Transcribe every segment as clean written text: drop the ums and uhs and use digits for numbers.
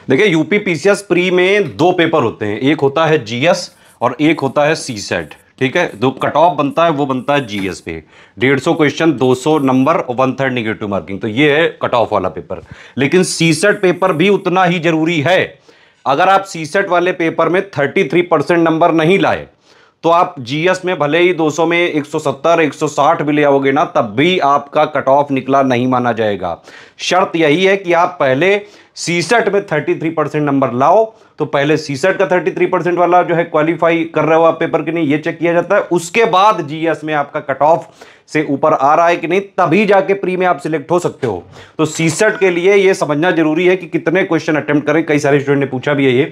देखिए UP PCS pre में दो पेपर होते हैं, एक होता है जीएस और एक होता है सीसेट। ठीक है, जो कट ऑफ बनता है वो बनता है जीएस पे 150 क्वेश्चन 200 नंबर और 1/3 नेगेटिव मार्किंग, तो ये है कट ऑफ वाला पेपर। लेकिन सीसेट पेपर भी उतना ही जरूरी है। अगर आप सीसेट वाले पेपर में 33% नंबर नहीं लाए तो आप जीएस में भले ही 200 में 170 160 भी ले आओगे ना, तब भी आपका कट ऑफ निकला नहीं माना जाएगा। शर्त यही है कि आप पहले सीसेट में 33% नंबर लाओ, तो पहले सीसेट का 33% वाला जो है क्वालिफाई कर रहे हो आप पेपर के नहीं, ये चेक किया जाता है। उसके बाद जीएस में आपका कट ऑफ से ऊपर आ रहा है कि नहीं, तभी जाके प्री में आप सिलेक्ट हो सकते हो। तो सीसेट के लिए ये समझना जरूरी है कि कितने क्वेश्चन अटेम्प्ट करें। कई सारे स्टूडेंट ने पूछा भी है ये,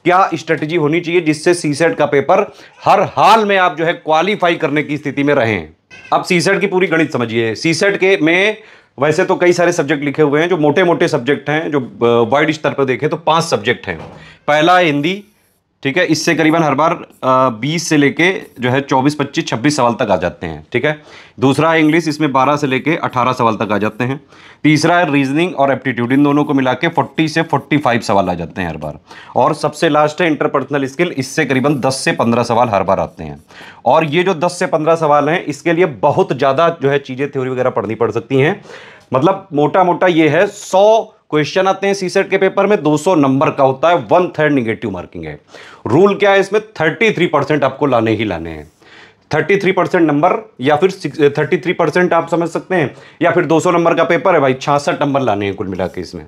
क्या स्ट्रेटजी होनी चाहिए जिससे सीसेट का पेपर हर हाल में आप जो है क्वालिफाई करने की स्थिति में रहें। अब सीसेट की पूरी गणित समझिए। सीसेट के में वैसे तो कई सारे सब्जेक्ट लिखे हुए हैं, जो मोटे मोटे सब्जेक्ट हैं, जो वाइड स्तर पर देखें तो 5 सब्जेक्ट हैं। पहला है हिंदी, ठीक है, इससे करीबन हर बार 20 से लेके जो है 24 25 26 सवाल तक आ जाते हैं। ठीक है, दूसरा है इंग्लिश, इसमें 12 से लेके 18 सवाल तक आ जाते हैं। तीसरा है रीजनिंग और एप्टीट्यूड, इन दोनों को मिला के 40 से 45 सवाल आ जाते हैं हर बार। और सबसे लास्ट है इंटरपर्सनल स्किल, इससे करीबन 10 से 15 सवाल हर बार आते हैं। और ये जो 10 से 15 सवाल हैं, इसके लिए बहुत ज़्यादा जो है चीज़ें थ्योरी वगैरह पढ़नी पड़ सकती हैं। मतलब मोटा मोटा ये है 100 क्वेश्चन आते हैं सीसेट के पेपर में, 200 नंबर का होता है, 1/3 नेगेटिव मार्किंग है। रूल क्या है इसमें, 33% आपको लाने ही लाने हैं। 33% नंबर या फिर 33% आप समझ सकते हैं, या फिर 200 नंबर का पेपर है भाई, 66 नंबर लाने हैं कुल मिला के इसमें।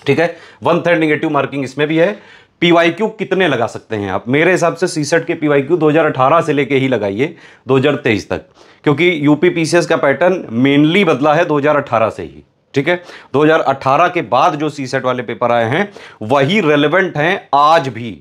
ठीक है, 1/3 नेगेटिव मार्किंग इसमें भी है। पीवाईक्यू कितने लगा सकते हैं आप? मेरे हिसाब से सीसेट के पीवाईक्यू 2018 से लेके ही लगाइए 2023 तक, क्योंकि यूपी पीसीएस का पैटर्न मेनली बदला है 2018 से ही। ठीक है, 2018 के बाद जो सीसेट वाले पेपर आए हैं वही रेलेवेंट हैं आज भी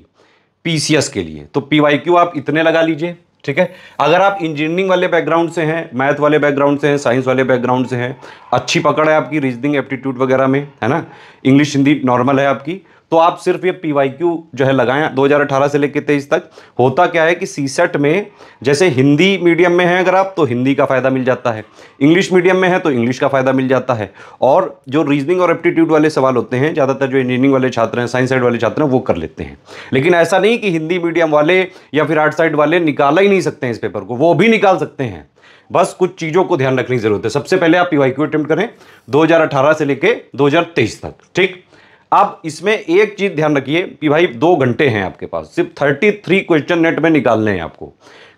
पीसीएस के लिए। तो पीवाईक्यू आप इतने लगा लीजिए। ठीक है, अगर आप इंजीनियरिंग वाले बैकग्राउंड से हैं, मैथ वाले बैकग्राउंड से हैं, साइंस वाले बैकग्राउंड से हैं, अच्छी पकड़ है आपकी रीजनिंग एप्टीट्यूड वगैरह में, है ना, इंग्लिश हिंदी नॉर्मल है आपकी, तो आप सिर्फ ये पीवाईक्यू जो है लगाएं 2018 से लेकर 23 तक। होता क्या है कि सीसेट में जैसे हिंदी मीडियम में है अगर आप, तो हिंदी का फायदा मिल जाता है, इंग्लिश मीडियम में है तो इंग्लिश का फायदा मिल जाता है। और जो रीजनिंग और एप्टीट्यूड वाले सवाल होते हैं, ज़्यादातर जो इंजीनियरिंग वाले छात्र हैं, साइंस साइड वाले छात्र हैं, वो कर लेते हैं। लेकिन ऐसा नहीं कि हिंदी मीडियम वाले या फिर आर्ट साइड वाले निकाला ही नहीं सकते हैं इस पेपर को, वो भी निकाल सकते हैं। बस कुछ चीज़ों को ध्यान रखने की जरूरत है। सबसे पहले आप पीवाईक्यू अटेम्प्ट करें 2018 से लेके 2023 तक। ठीक, अब इसमें एक चीज ध्यान रखिए कि भाई 2 घंटे हैं आपके पास, सिर्फ 33 क्वेश्चन नेट में निकालने हैं आपको।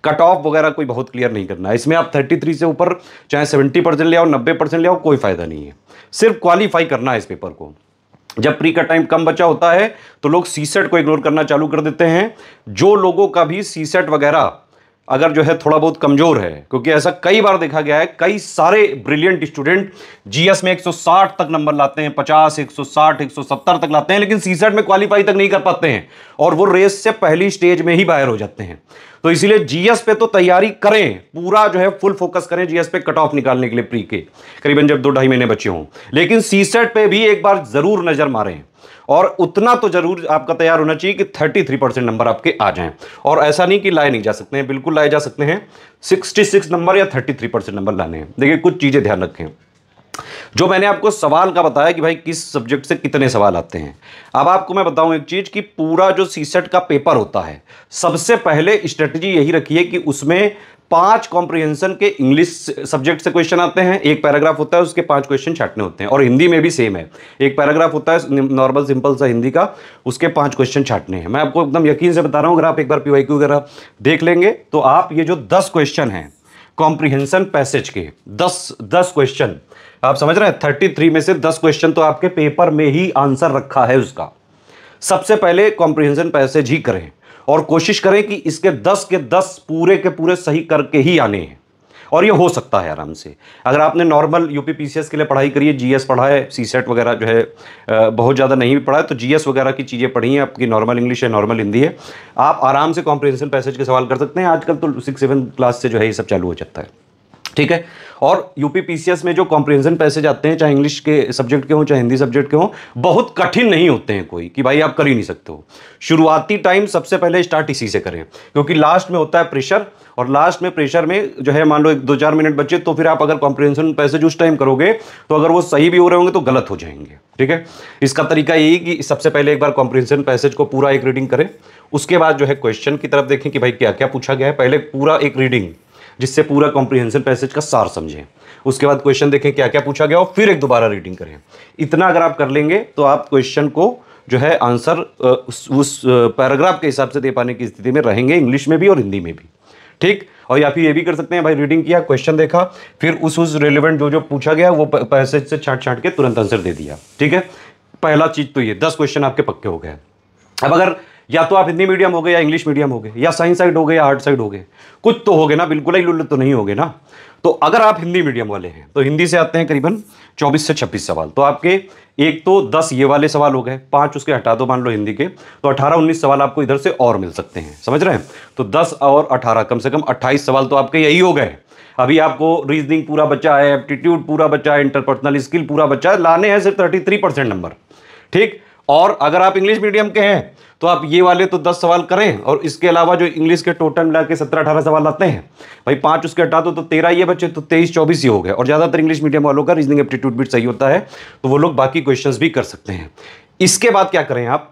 कट ऑफ वगैरह कोई बहुत क्लियर नहीं करना है इसमें। आप 33 से ऊपर चाहे 70% ले आओ, 90% ले आओ, कोई फायदा नहीं है। सिर्फ क्वालिफाई करना है इस पेपर को। जब प्री का टाइम कम बचा होता है तो लोग सीसेट को इग्नोर करना चालू कर देते हैं। जो लोगों का भी सीसेट वगैरह अगर जो है थोड़ा बहुत कमजोर है, क्योंकि ऐसा कई बार देखा गया है, कई सारे ब्रिलियंट स्टूडेंट जीएस में 160 तक नंबर लाते हैं, 50 160 170 तक लाते हैं, लेकिन सीसेट में क्वालिफाई तक नहीं कर पाते हैं और वो रेस से पहली स्टेज में ही बाहर हो जाते हैं। तो इसीलिए जीएस पे तो तैयारी करें, पूरा जो है फुल फोकस करें जीएस पे कट ऑफ निकालने के लिए प्री के, करीबन जब 2-2.5 महीने बचे हों। लेकिन सीसेट पे भी एक बार जरूर नजर मारें, और उतना तो जरूर आपका तैयार होना चाहिए कि 33% नंबर आपके आ जाएं। और ऐसा नहीं कि लाए नहीं जा सकते हैं, बिल्कुल लाए जा सकते हैं। 66 नंबर या 33% नंबर लाने हैं। देखिए कुछ चीजें ध्यान रखें। जो मैंने आपको सवाल का बताया कि भाई किस सब्जेक्ट से कितने सवाल आते हैं, अब आपको मैं बताऊं एक चीज कि पूरा जो सीसेट का पेपर होता है, सबसे पहले स्ट्रेटजी यही रखिए कि उसमें 5 कॉम्प्रिहेंशन के इंग्लिश सब्जेक्ट से क्वेश्चन आते हैं। एक पैराग्राफ होता है, उसके 5 क्वेश्चन छाटने होते हैं। और हिंदी में भी सेम है, एक पैराग्राफ होता है नॉर्मल सिंपल सा हिंदी का, उसके 5 क्वेश्चन छाटने हैं। मैं आपको एकदम यकीन से बता रहा हूं, अगर आप एक बार पीवाईक्यू वगैरह देख लेंगे तो आप ये जो 10 क्वेश्चन हैं कॉम्प्रिहेंशन पैसेज के, 10 क्वेश्चन आप समझ रहे हैं, 33 में से 10 क्वेश्चन तो आपके पेपर में ही आंसर रखा है उसका। सबसे पहले कॉम्प्रिहेंशन पैसेज ही करें और कोशिश करें कि इसके 10 के 10 पूरे के पूरे सही करके ही आने हैं। और ये हो सकता है आराम से, अगर आपने नॉर्मल यूपी पीसीएस के लिए पढ़ाई करी है, जीएस पढ़ा है, सीसेट वगैरह जो है बहुत ज़्यादा नहीं भी पढ़ा है, तो जीएस वगैरह की चीज़ें पढ़ी हैं, आपकी नॉर्मल इंग्लिश है, नॉर्मल हिंदी है, आप आराम से कॉम्प्रिहेंशन पैसेज के सवाल कर सकते हैं। आजकल तो 6-7 क्लास से जो है ये सब चालू हो जाता है। ठीक है। और यूपी पीसीएस में जो कॉम्प्रिहेंशन पैसेज आते हैं, चाहे इंग्लिश के सब्जेक्ट के हों चाहे हिंदी सब्जेक्ट के हों, बहुत कठिन नहीं होते हैं कोई कि भाई आप कर ही नहीं सकते हो। शुरुआती टाइम सबसे पहले स्टार्ट इसी से करें, क्योंकि लास्ट में होता है प्रेशर, और लास्ट में प्रेशर में जो है मान लो 1-2-4 मिनट बचे, तो फिर आप अगर कॉम्प्रिहेंशन पैसेज उस टाइम करोगे तो अगर वो सही भी हो रहे होंगे तो गलत हो जाएंगे। ठीक है, इसका तरीका यही कि सबसे पहले एक बार कॉम्प्रिहेंशन पैसेज को पूरा एक रीडिंग करें, उसके बाद जो है क्वेश्चन की तरफ देखें कि भाई क्या क्या पूछा गया है, पहले पूरा एक रीडिंग जिससे पूरा कॉम्प्रिहेंशन पैसेज का सार समझें, उसके बाद क्वेश्चन देखें क्या क्या पूछा गया और फिर एक दोबारा रीडिंग करें। इतना अगर आप कर लेंगे तो आप क्वेश्चन को जो है आंसर उस पैराग्राफ के हिसाब से दे पाने की स्थिति में रहेंगे, इंग्लिश में भी और हिंदी में भी। ठीक, और या फिर ये भी कर सकते हैं भाई रीडिंग किया, क्वेश्चन देखा, फिर उस रिलेवेंट जो पूछा गया वो पैसेज से छांट के तुरंत आंसर दे दिया। ठीक है, पहला चीज तो ये 10 क्वेश्चन आपके पक्के हो गए। अब अगर या तो आप हिंदी मीडियम हो गए या इंग्लिश मीडियम हो गए या साइंस साइड हो गए या आर्ट साइड हो गए, कुछ तो हो गए ना, बिल्कुल ही लुल्लु तो नहीं हो गए ना। तो अगर आप हिंदी मीडियम वाले हैं तो हिंदी से आते हैं करीबन 24 से 26 सवाल, तो आपके एक तो 10 ये वाले सवाल हो गए, 5 उसके हटा दो मान लो हिंदी के, तो 18-19 सवाल आपको इधर से और मिल सकते हैं, समझ रहे हैं। तो 10 और 18 कम से कम 28 सवाल तो आपके यही हो गए। अभी आपको रीजनिंग पूरा बचा है, एप्टीट्यूड पूरा बचा है, इंटरपर्सनल स्किल पूरा बचा है, लाने हैं सिर्फ 33% नंबर। ठीक, और अगर आप इंग्लिश मीडियम के हैं तो आप ये वाले तो 10 सवाल करें, और इसके अलावा जो इंग्लिश के टोटल मिला के 17-18 सवाल आते हैं भाई, 5 उसके हटा दो तो 13 ये बचे, तो 23-24 ही हो गए। और ज़्यादातर इंग्लिश मीडियम वालों का रीजनिंग एप्टीट्यूड भी सही होता है, तो वो लोग बाकी क्वेश्चंस भी कर सकते हैं। इसके बाद क्या करें आप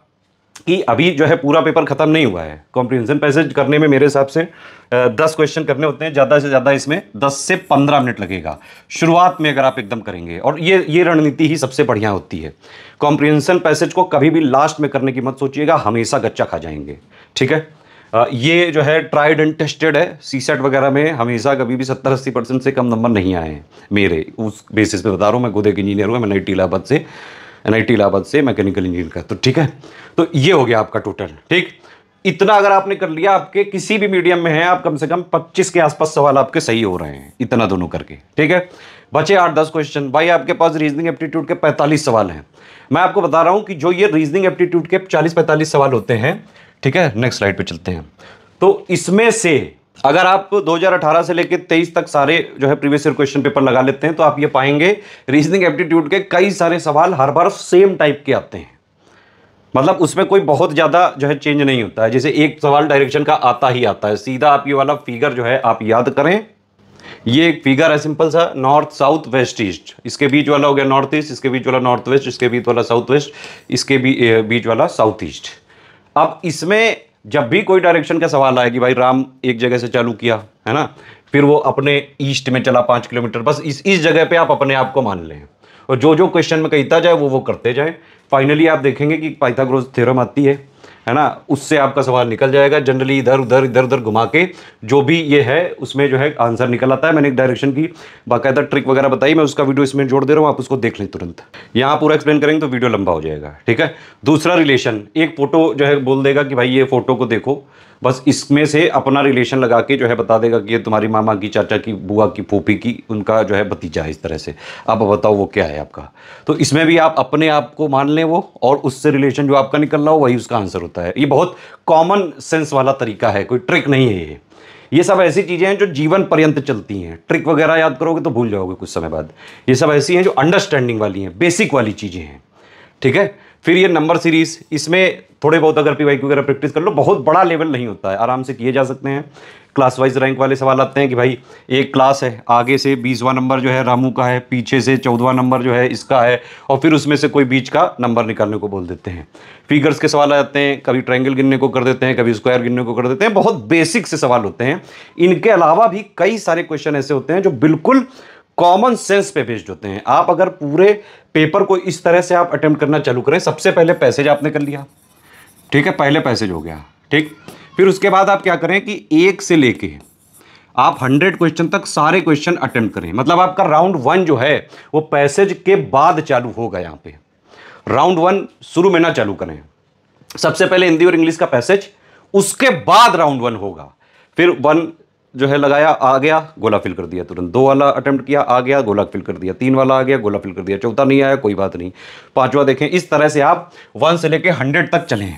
कि अभी जो है पूरा पेपर खत्म नहीं हुआ है, कॉम्प्रिहेंशन पैसेज करने में मेरे हिसाब से 10 क्वेश्चन करने होते हैं, ज़्यादा से ज़्यादा इसमें 10 से 15 मिनट लगेगा शुरुआत में अगर आप एकदम करेंगे, और ये रणनीति ही सबसे बढ़िया होती है। कॉम्प्रिहेंशन पैसेज को कभी भी लास्ट में करने की मत सोचिएगा, हमेशा गच्चा खा जाएंगे। ठीक है, ये जो है ट्राइड एंड टेस्टेड है, सीसेट वगैरह में हमेशा कभी भी 70-80% से कम नंबर नहीं आए हैं मेरे, उस बेसिस पे बता रहा हूँ। मैं खुद एक इंजीनियर हूँ, मैं NIT इलाहाबाद से मैकेनिकल इंजीनियर का। तो ठीक है, तो ये हो गया आपका टोटल। ठीक, इतना अगर आपने कर लिया, आपके किसी भी मीडियम में है आप कम से कम 25 के आसपास सवाल आपके सही हो रहे हैं, इतना दोनों करके। ठीक है, बचे 8-10 क्वेश्चन। भाई आपके पास रीजनिंग एप्टीट्यूड के 45 सवाल हैं। मैं आपको बता रहा हूं कि जो ये रीजनिंग एप्टीट्यूड के 40-45 सवाल होते हैं, ठीक है, नेक्स्ट स्लाइड पे चलते हैं, तो इसमें से अगर आप 2018 से लेकर 23 तक सारे जो है प्रीवियस ईयर क्वेश्चन पेपर लगा लेते हैं, तो आप ये पाएंगे रीजनिंग एप्टीट्यूड के कई सारे सवाल हर बार सेम टाइप के आते हैं। मतलब उसमें कोई बहुत ज़्यादा जो है चेंज नहीं होता है, जैसे एक सवाल डायरेक्शन का आता ही आता है सीधा। आप ये वाला फिगर जो है आप याद करें, ये एक फिगर है सिंपल सा, नॉर्थ साउथ वेस्ट ईस्ट, इसके बीच वाला हो गया नॉर्थ ईस्ट, इसके बीच वाला नॉर्थ वेस्ट, इसके बीच वाला साउथ वेस्ट, इसके बीच वाला साउथ ईस्ट। अब इसमें जब भी कोई डायरेक्शन का सवाल आए कि भाई राम एक जगह से चालू किया है ना, फिर वो अपने ईस्ट में चला 5 किलोमीटर, बस इस जगह पे आप अपने आप को मान लें, और जो जो क्वेश्चन में कहता जाए वो करते जाए। फाइनली आप देखेंगे कि पाइथागोरस थ्योरम आती है ना, उससे आपका सवाल निकल जाएगा। जनरली इधर उधर घुमा के जो भी ये है उसमें जो है आंसर निकल आता है। मैंने एक डायरेक्शन की बाकायदा ट्रिक वगैरह बताई, मैं उसका वीडियो इसमें जोड़ दे रहा हूँ, आप उसको देख लें तुरंत। यहाँ पूरा एक्सप्लेन करेंगे तो वीडियो लंबा हो जाएगा। ठीक है, दूसरा रिलेशन, एक फोटो जो है बोल देगा कि भाई ये फोटो को देखो, बस इसमें से अपना रिलेशन लगा के जो है बता देगा कि ये तुम्हारी मामा की, चाचा की, बुआ की, फूफी की, उनका जो है भतीजा है, इस तरह से। आप बताओ वो क्या है आपका। तो इसमें भी आप अपने आप को मान लें वो, और उससे रिलेशन जो आपका निकल रहा हो वही उसका आंसर होता है। ये बहुत कॉमन सेंस वाला तरीका है, कोई ट्रिक नहीं है ये सब ऐसी चीज़ें हैं जो जीवन पर्यंत चलती हैं। ट्रिक वगैरह याद करोगे तो भूल जाओगे कुछ समय बाद। ये सब ऐसी हैं जो अंडरस्टैंडिंग वाली हैं, बेसिक वाली चीज़ें हैं। ठीक है, फिर ये नंबर सीरीज, इसमें थोड़े बहुत अगर PYQ वगैरह प्रैक्टिस कर लो, बहुत बड़ा लेवल नहीं होता है, आराम से किए जा सकते हैं। क्लास वाइज रैंक वाले सवाल आते हैं कि भाई एक क्लास है, आगे से 20वां नंबर जो है रामू का है, पीछे से 14वां नंबर जो है इसका है, और फिर उसमें से कोई बीच का नंबर निकालने को बोल देते हैं। फिगर्स के सवाल आते हैं, कभी ट्रायंगल गिनने को कर देते हैं, कभी स्क्वायर गिनने को कर देते हैं, बहुत बेसिक से सवाल होते हैं। इनके अलावा भी कई सारे क्वेश्चन ऐसे होते हैं जो बिल्कुल कॉमन सेंस पे बेस्ड होते हैं। आप अगर पूरे पेपर को इस तरह से आप अटेम्प्ट करना चालू करें, सबसे पहले पैसेज आपने कर लिया, ठीक है, पहले पैसेज हो गया, ठीक। फिर उसके बाद आप क्या करें कि 1 से लेके आप 100 क्वेश्चन तक सारे क्वेश्चन अटेम्प्ट करें। मतलब आपका राउंड 1 जो है वो पैसेज के बाद चालू होगा। यहाँ पे राउंड 1 शुरू में ना चालू करें, सबसे पहले हिंदी और इंग्लिश का पैसेज, उसके बाद राउंड 1 होगा। फिर 1 जो है लगाया, आ गया, गोला फिल कर दिया तुरंत। 2 वाला अटेम्प्ट किया, आ गया, गोला फिल कर दिया। 3 वाला आ गया, गोला फिल कर दिया। 4था नहीं आया, कोई बात नहीं, 5वां देखें। इस तरह से आप 1 से लेके 100 तक चलें,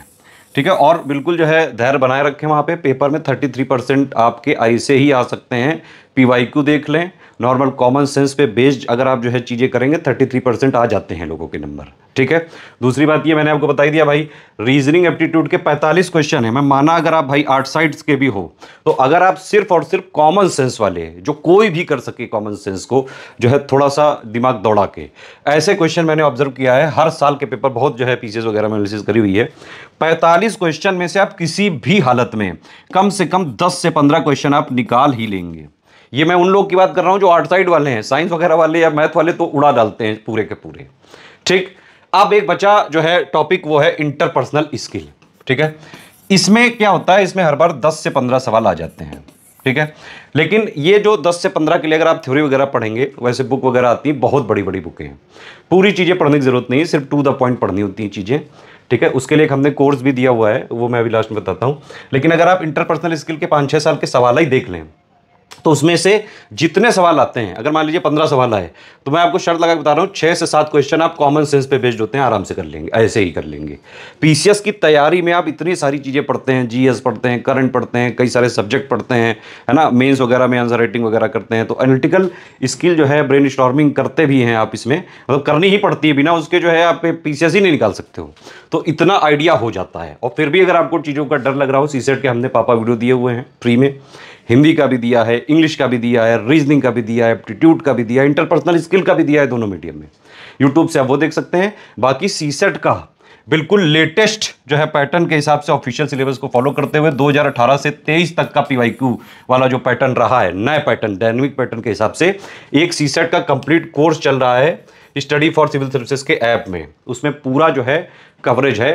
ठीक है। और बिल्कुल जो है धैर्य बनाए रखें। वहाँ पे पेपर में 33% आपके आई से ही आ सकते हैं। PYQ देख लें, नॉर्मल कॉमन सेंस पे बेस्ड अगर आप जो है चीज़ें करेंगे 33% आ जाते हैं लोगों के नंबर, ठीक है। दूसरी बात ये मैंने आपको बताई दिया भाई, रीजनिंग एप्टीट्यूड के 45 क्वेश्चन है। मैं माना अगर आप भाई 8 साइड्स के भी हो, तो अगर आप सिर्फ और सिर्फ कॉमन सेंस वाले जो कोई भी कर सके, कॉमन सेंस को जो है थोड़ा सा दिमाग दौड़ा के, ऐसे क्वेश्चन मैंने ऑब्जर्व किया है हर साल के पेपर, बहुत जो है पीसीएस वगैरह में एनालिसिस करी हुई है। 45 क्वेश्चन में से आप किसी भी हालत में कम से कम 10 से 15 क्वेश्चन आप निकाल ही लेंगे। ये मैं उन लोग की बात कर रहा हूं जो 8 साइड वाले हैं, साइंस वगैरह वाले या मैथ वाले तो उड़ा डालते हैं पूरे के पूरे, ठीक। अब एक बचा जो है टॉपिक, वो है इंटरपर्सनल स्किल, ठीक है। इसमें क्या होता है, इसमें हर बार 10 से 15 सवाल आ जाते हैं, ठीक है। लेकिन ये जो 10 से 15 के लिए अगर आप थ्योरी वगैरह पढ़ेंगे, वैसे बुक वगैरह आती है, बहुत बड़ी बड़ी बुकें हैं, पूरी चीज़ें पढ़ने की जरूरत नहीं है, सिर्फ टू द पॉइंट पढ़नी होती हैं चीज़ें, ठीक है। उसके लिए हमने कोर्स भी दिया हुआ है, वो मैं अभी लास्ट में बताता हूँ। लेकिन अगर आप इंटरपर्सनल स्किल के 5-6 साल के सवाल ही देख लें, तो उसमें से जितने सवाल आते हैं, अगर मान लीजिए 15 सवाल आए, तो मैं आपको शर्त लगा के बता रहा हूँ 6 से 7 क्वेश्चन आप कॉमन सेंस पे बेस्ड होते हैं, आराम से कर लेंगे, ऐसे ही कर लेंगे। पीसीएस की तैयारी में आप इतनी सारी चीज़ें पढ़ते हैं, जीएस पढ़ते हैं, करंट पढ़ते हैं, कई सारे सब्जेक्ट पढ़ते हैं, है ना, मेंस वगैरह में आंसर राइटिंग वगैरह करते हैं, तो एनालिटिकल स्किल जो है, ब्रेन स्टॉर्मिंग करते भी हैं आप, इसमें मतलब करनी ही पड़ती है, बिना उसके जो है आप पीसीएस ही नहीं निकाल सकते हो। तो इतना आइडिया हो जाता है। और फिर भी अगर आपको चीज़ों का डर लग रहा हो, सीसेट के हमने पापा वीडियो दिए हुए हैं फ्री में, हिंदी का भी दिया है, इंग्लिश का भी दिया है, रीजनिंग का भी दिया है, एप्टीट्यूड का भी दिया है, इंटरपर्सनल स्किल का भी दिया है, दोनों मीडियम में। यूट्यूब से आप वो देख सकते हैं। बाकी सीसेट का बिल्कुल लेटेस्ट जो है पैटर्न के हिसाब से ऑफिशियल सिलेबस को फॉलो करते हुए 2018 से 23 तक का पीवाईक्यू वाला जो पैटर्न रहा है, नए पैटर्न, डायनेमिक पैटर्न के हिसाब से एक सीसेट का कंप्लीट कोर्स चल रहा है स्टडी फॉर सिविल सर्विसेज के ऐप में। उसमें पूरा जो है कवरेज है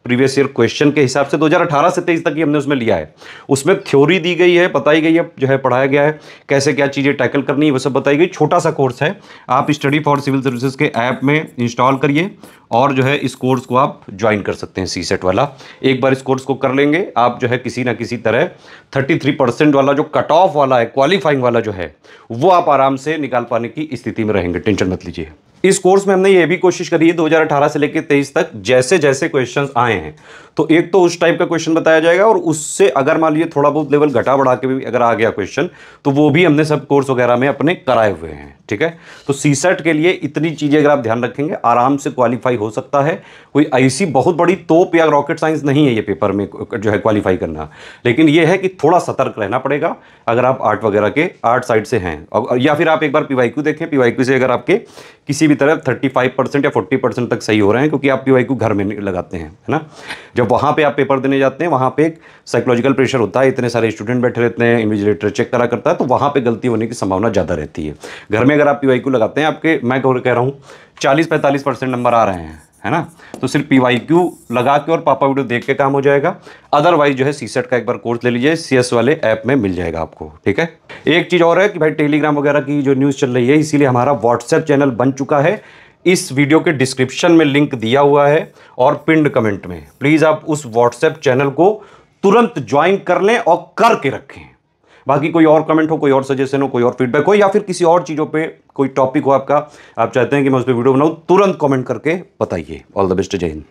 प्रीवियस ईयर क्वेश्चन के हिसाब से, 2018 से 23 तक ही हमने उसमें लिया है। उसमें थ्योरी दी गई है, बताई गई है, जो है पढ़ाया गया है, कैसे क्या चीज़ें टैकल करनी है वो सब बताई गई। छोटा सा कोर्स है, आप स्टडी फॉर सिविल सर्विसेज के ऐप में इंस्टॉल करिए और जो है इस कोर्स को आप ज्वाइन कर सकते हैं, सीसेट वाला। एक बार इस कोर्स को कर लेंगे आप, जो है किसी ना किसी तरह 33% वाला जो कट ऑफ वाला है, क्वालिफाइंग वाला जो है, वो आप आराम से निकाल पाने की स्थिति में रहेंगे, टेंशन मत लीजिए। इस कोर्स में हमने ये भी कोशिश करी है 2018 से लेकर 23 तक जैसे जैसे क्वेश्चंस आए हैं, तो एक तो उस टाइप का क्वेश्चन बताया जाएगा, और उससे अगर मान लीजिए थोड़ा बहुत लेवल घटा बढ़ा के भी अगर आ गया क्वेश्चन, तो वो भी हमने सब कोर्स वगैरह में अपने कराए हुए हैं, ठीक है। तो सीसेट के लिए इतनी चीज़ें अगर आप ध्यान रखेंगे, आराम से क्वालिफाई हो सकता है। कोई ऐसी बहुत बड़ी तोप या रॉकेट साइंस नहीं है ये पेपर में जो है क्वालिफाई करना, लेकिन ये है कि थोड़ा सतर्क रहना पड़ेगा अगर आप आर्ट वगैरह के 8 साइड से हैं, या फिर आप एक बार पीवाईक्यू देखें, पीवाईक्यू से अगर आपके किसी भी तरह 35% या 40% तक सही हो रहे हैं, क्योंकि आप पीवाईक्यू घर में लगाते हैं, है ना। जब वहाँ पे आप पेपर देने जाते हैं, वहाँ पे एक साइकोलॉजिकल प्रेशर होता है, इतने सारे स्टूडेंट बैठे रहते हैं, इन्विजिलेटर चेक करा करता है, तो वहाँ पे गलती होने की संभावना ज़्यादा रहती है। घर में अगर आप पीवाईक्यू लगाते हैं, आपके मैं कह रहा हूँ 40-45% नंबर आ रहे हैं, है ना, तो सिर्फ पीवाईक्यू लगा के और पापा वीडियो देख के काम हो जाएगा। अदरवाइज जो है सीसेट का एक बार कोर्स ले लीजिए, सीएस वाले ऐप में मिल जाएगा आपको, ठीक है। एक चीज़ और है कि भाई टेलीग्राम वगैरह की जो न्यूज़ चल रही है, इसीलिए हमारा व्हाट्सएप चैनल बन चुका है। इस वीडियो के डिस्क्रिप्शन में लिंक दिया हुआ है और पिंड कमेंट में, प्लीज़ आप उस व्हाट्सएप चैनल को तुरंत ज्वाइन कर लें और करके रखें। बाकी कोई और कमेंट हो, कोई और सजेशन हो, कोई और फीडबैक हो, या फिर किसी और चीज़ों पे कोई टॉपिक हो आपका, आप चाहते हैं कि मैं उस पर वीडियो बनाऊँ, तुरंत कमेंट करके बताइए। ऑल द बेस्ट, जय हिंद।